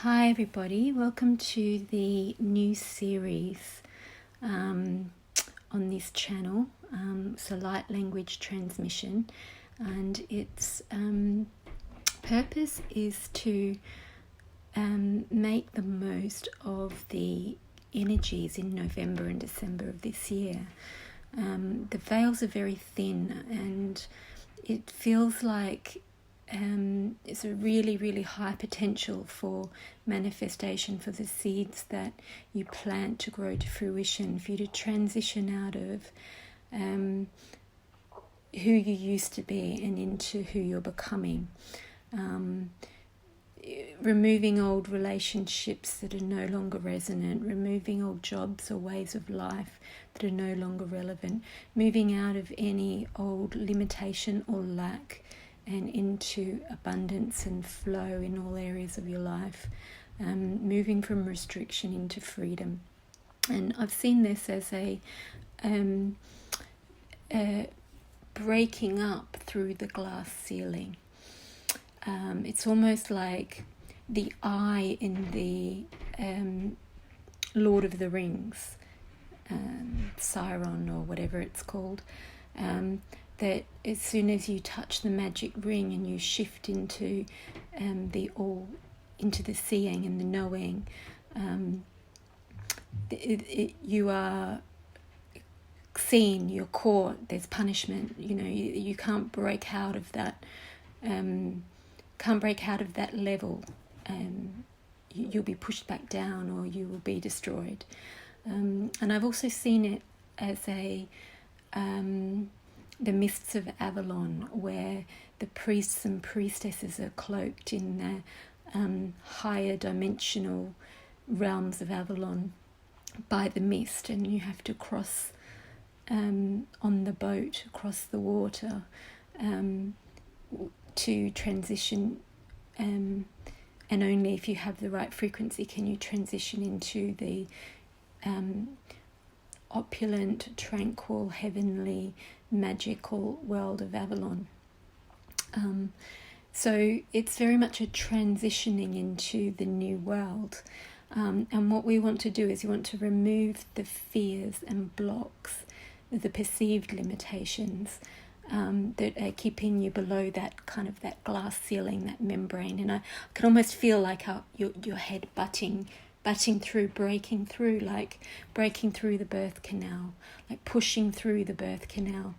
Hi everybody, welcome to the new series on this channel. It's a light language transmission, and its purpose is to make the most of the energies in November and December of this year. The veils are very thin, and it feels like it's a really high potential for manifestation, for the seeds that you plant to grow to fruition, for you to transition out of who you used to be and into who you're becoming. Removing old relationships that are no longer resonant, removing old jobs or ways of life that are no longer relevant, moving out of any old limitation or lack and into abundance and flow in all areas of your life, moving from restriction into freedom. And I've seen this as a breaking up through the glass ceiling. It's almost like the eye in the Lord of the Rings, Siron or whatever it's called, that as soon as you touch the magic ring and you shift into into the seeing and the knowing, you are seen, you're caught, there's punishment. You can't break out of that. Can't break out of that level. You'll be pushed back down, or you will be destroyed. And I've also seen it as the mists of Avalon, where the priests and priestesses are cloaked in the higher dimensional realms of Avalon by the mist, and you have to cross on the boat across the water to transition, and only if you have the right frequency can you transition into the opulent, tranquil, heavenly, magical world of Avalon. So it's very much a transitioning into the new world. And what we want to do is we want to remove the fears and blocks, the perceived limitations that are keeping you below that kind of that glass ceiling, that membrane. And I can almost feel like your head butting through, breaking through, like breaking through the birth canal, like pushing through the birth canal,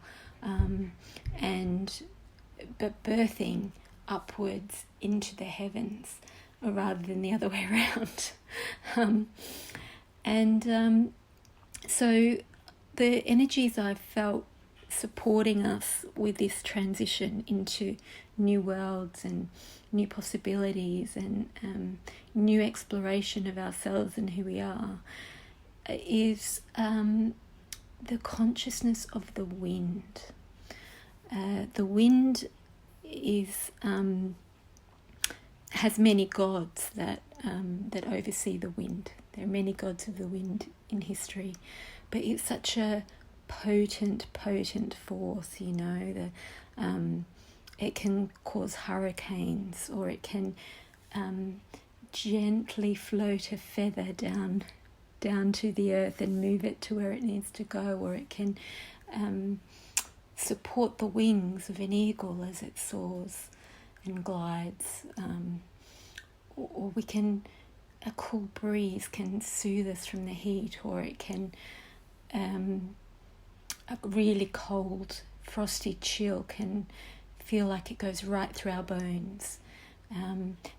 but birthing upwards into the heavens, rather than the other way around. So the energies I've felt supporting us with this transition into new worlds and new possibilities and new exploration of ourselves and who we are is the consciousness of the wind. The wind is has many gods that oversee the wind. There are many gods of the wind in history, but it's such a potent force. It can cause hurricanes, or it can gently float a feather down to the earth and move it to where it needs to go, or it can support the wings of an eagle as it soars and glides, or a cool breeze can soothe us from the heat, or it can a really cold frosty chill can feel like it goes right through our bones.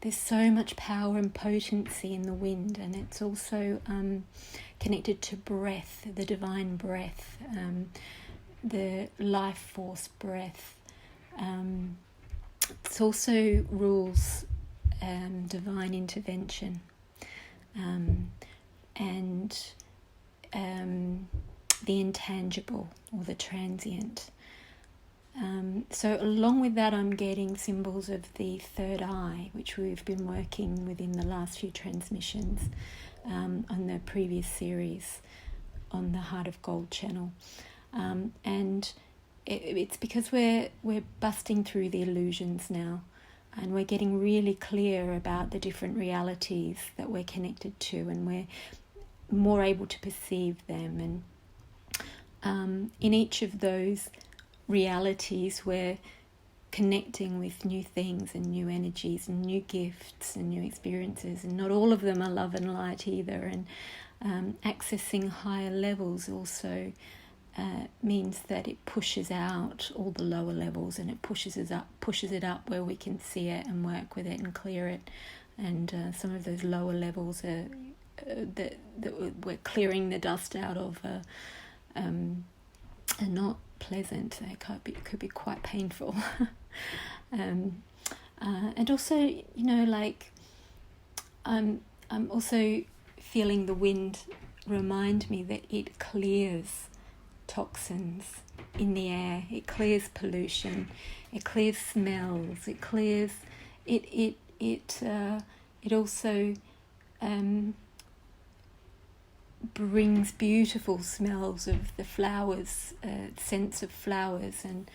There's so much power and potency in the wind, and it's also connected to breath, the divine breath, the life force breath. It also rules divine intervention and the intangible or the transient. So along with that, I'm getting symbols of the third eye, which we've been working with in the last few transmissions on the previous series on the Heart of Gold channel. And it's because we're busting through the illusions now. and we're getting really clear about the different realities that we're connected to, and we're more able to perceive them. And in each of those realities, we're connecting with new things and new energies and new gifts and new experiences, and not all of them are love and light either. And accessing higher levels also means that it pushes out all the lower levels, and it pushes it up where we can see it and work with it and clear it. And some of those lower levels are that we're clearing the dust out of are not pleasant. They could be quite painful. And also, like I'm also feeling the wind remind me that it clears toxins in the air, it clears pollution, it clears smells, it clears it also brings beautiful smells of the flowers, scents of flowers, and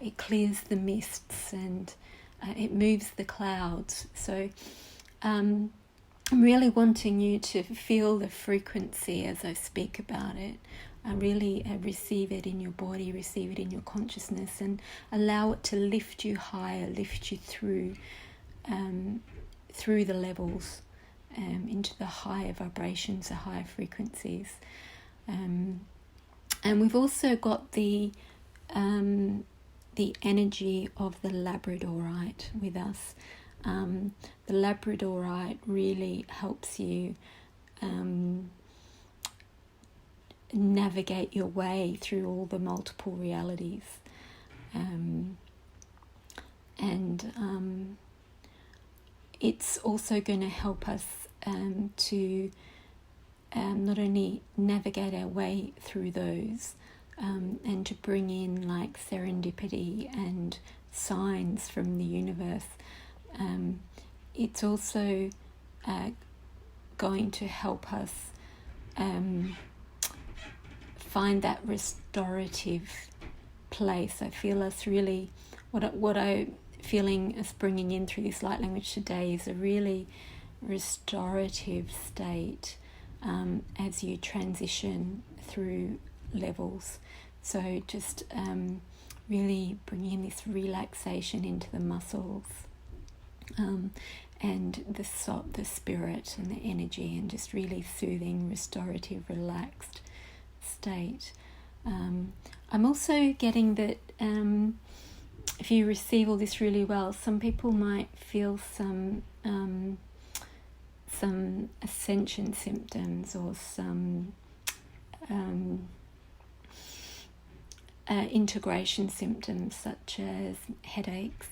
it clears the mists, and it moves the clouds. So I'm really wanting you to feel the frequency as I speak about it. Really receive it in your body, receive it in your consciousness, and allow it to lift you higher, lift you through the levels, into the higher vibrations, the higher frequencies. And we've also got the energy of the Labradorite with us. The Labradorite really helps you navigate your way through all the multiple realities, and it's also going to help us to not only navigate our way through those, and to bring in like serendipity and signs from the universe. It's also going to help us find that restorative place. I feel us really, what I'm feeling us bringing in through this light language today is a really restorative state as you transition through levels. So just really bringing in this relaxation into the muscles, and the spirit and the energy, and just really soothing, restorative, relaxed state. I'm also getting that if you receive all this really well, some people might feel some ascension symptoms, or some integration symptoms, such as headaches,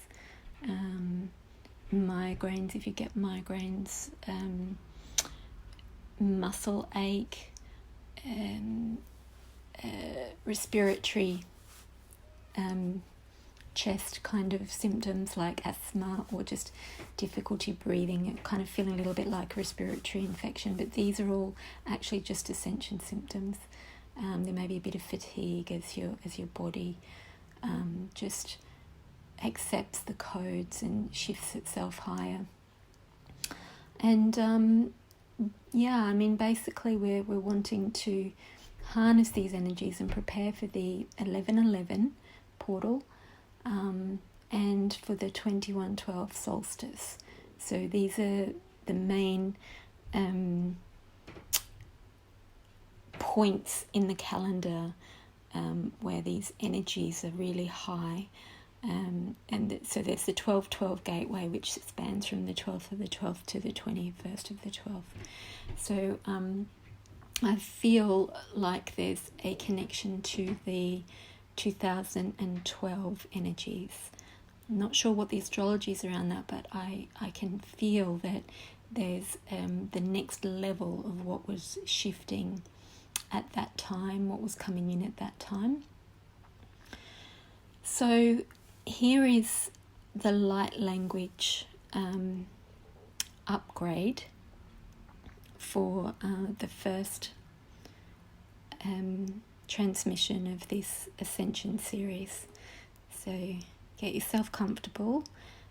migraines, if you get migraines, muscle ache, respiratory chest kind of symptoms like asthma, or just difficulty breathing, kind of feeling a little bit like a respiratory infection. But these are all actually just ascension symptoms. There may be a bit of fatigue as your body just accepts the codes and shifts itself higher. And basically we're wanting to harness these energies and prepare for the 11:11 portal, and for the 21:12 solstice. So these are the main points in the calendar where these energies are really high. So there's the 12-12 gateway, which spans from the 12th of the 12th to the 21st of the 12th. So I feel like there's a connection to the 2012 energies. I'm not sure what the astrology is around that, but I can feel that there's the next level of what was shifting at that time, what was coming in at that time. So here is the light language upgrade for the first transmission of this Ascension series. So get yourself comfortable,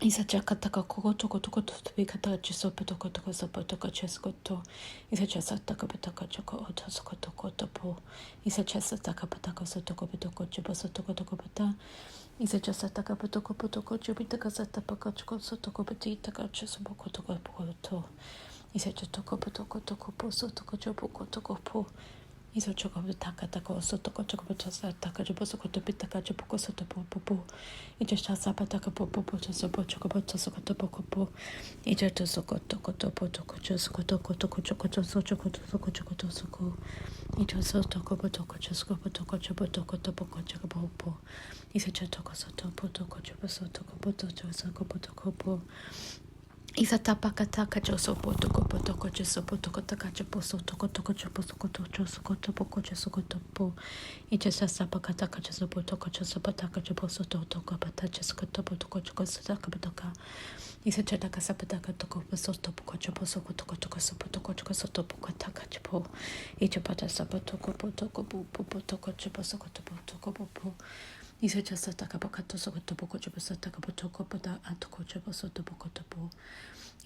Isa chakataka kokotoko toko tobikata chisopotoko toko sopotoko cheskoto. Isa chasataka pataka choko otosokotoko topo. Isa chasataka pataka sotoko potoko chibosotoko toko pata. Isa chasataka potoko potoko chubitaka satapaka choko sotoko potitaka chisopoko toko poto. Isa chatoko potoko toko poso toko chopoko toko po. Iso chocolate taka taka soto ko chocolate taka chopo soto pitaka chopo soto popo. Ija sapa taka popo sopo chocolate soto popo. Ija to sokoto koto poto kocho sokoto koto kocho koto so chocolate soko chocolate soko. Ija soto koto kocho sokoto kocho poto koto poko chopo. Isa chatoko soto poto kocho soto kopoto soko poto kopo. Isa tapaka taka joso poto kopo toko joso poto kota kacho poso toko toko chopo sokoto joso koto poko joso koto po. Icha sasapaka taka joso poto kocho sopo taka jopo soto toko pata joso koto poto kocho koso taka potoka. Isa chataka sapataka toko poso topo kocho poso koto kocho koso poto kocho koso topo kota kacho po. Icha pata sapato kopo toko popo toko chopo sokoto poto kopo. Isa chasataka pakato sokoto poko chopo sataka poto kopota atoko chopo soto poko topo.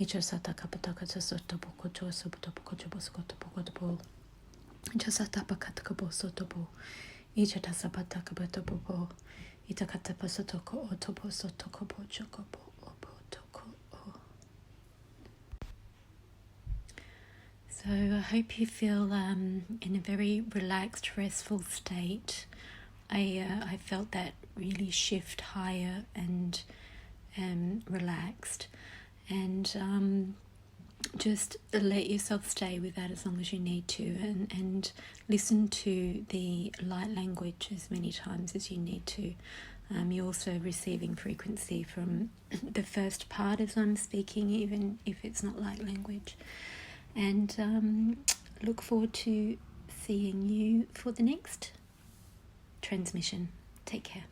Icha sataka pataka soto poko chopo soto poko chopo sokoto poko topo. Icha sataka pataka po soto po. Icha tasapataka pato popo. Ita katapa soto ko otopo soto kopo chokopo opo toko o. So I hope you feel in a very relaxed, restful state. I felt that really shift higher and relaxed, and just let yourself stay with that as long as you need to, and listen to the light language as many times as you need to. You're also receiving frequency from the first part as I'm speaking, even if it's not light language, and look forward to seeing you for the next transmission. Take care.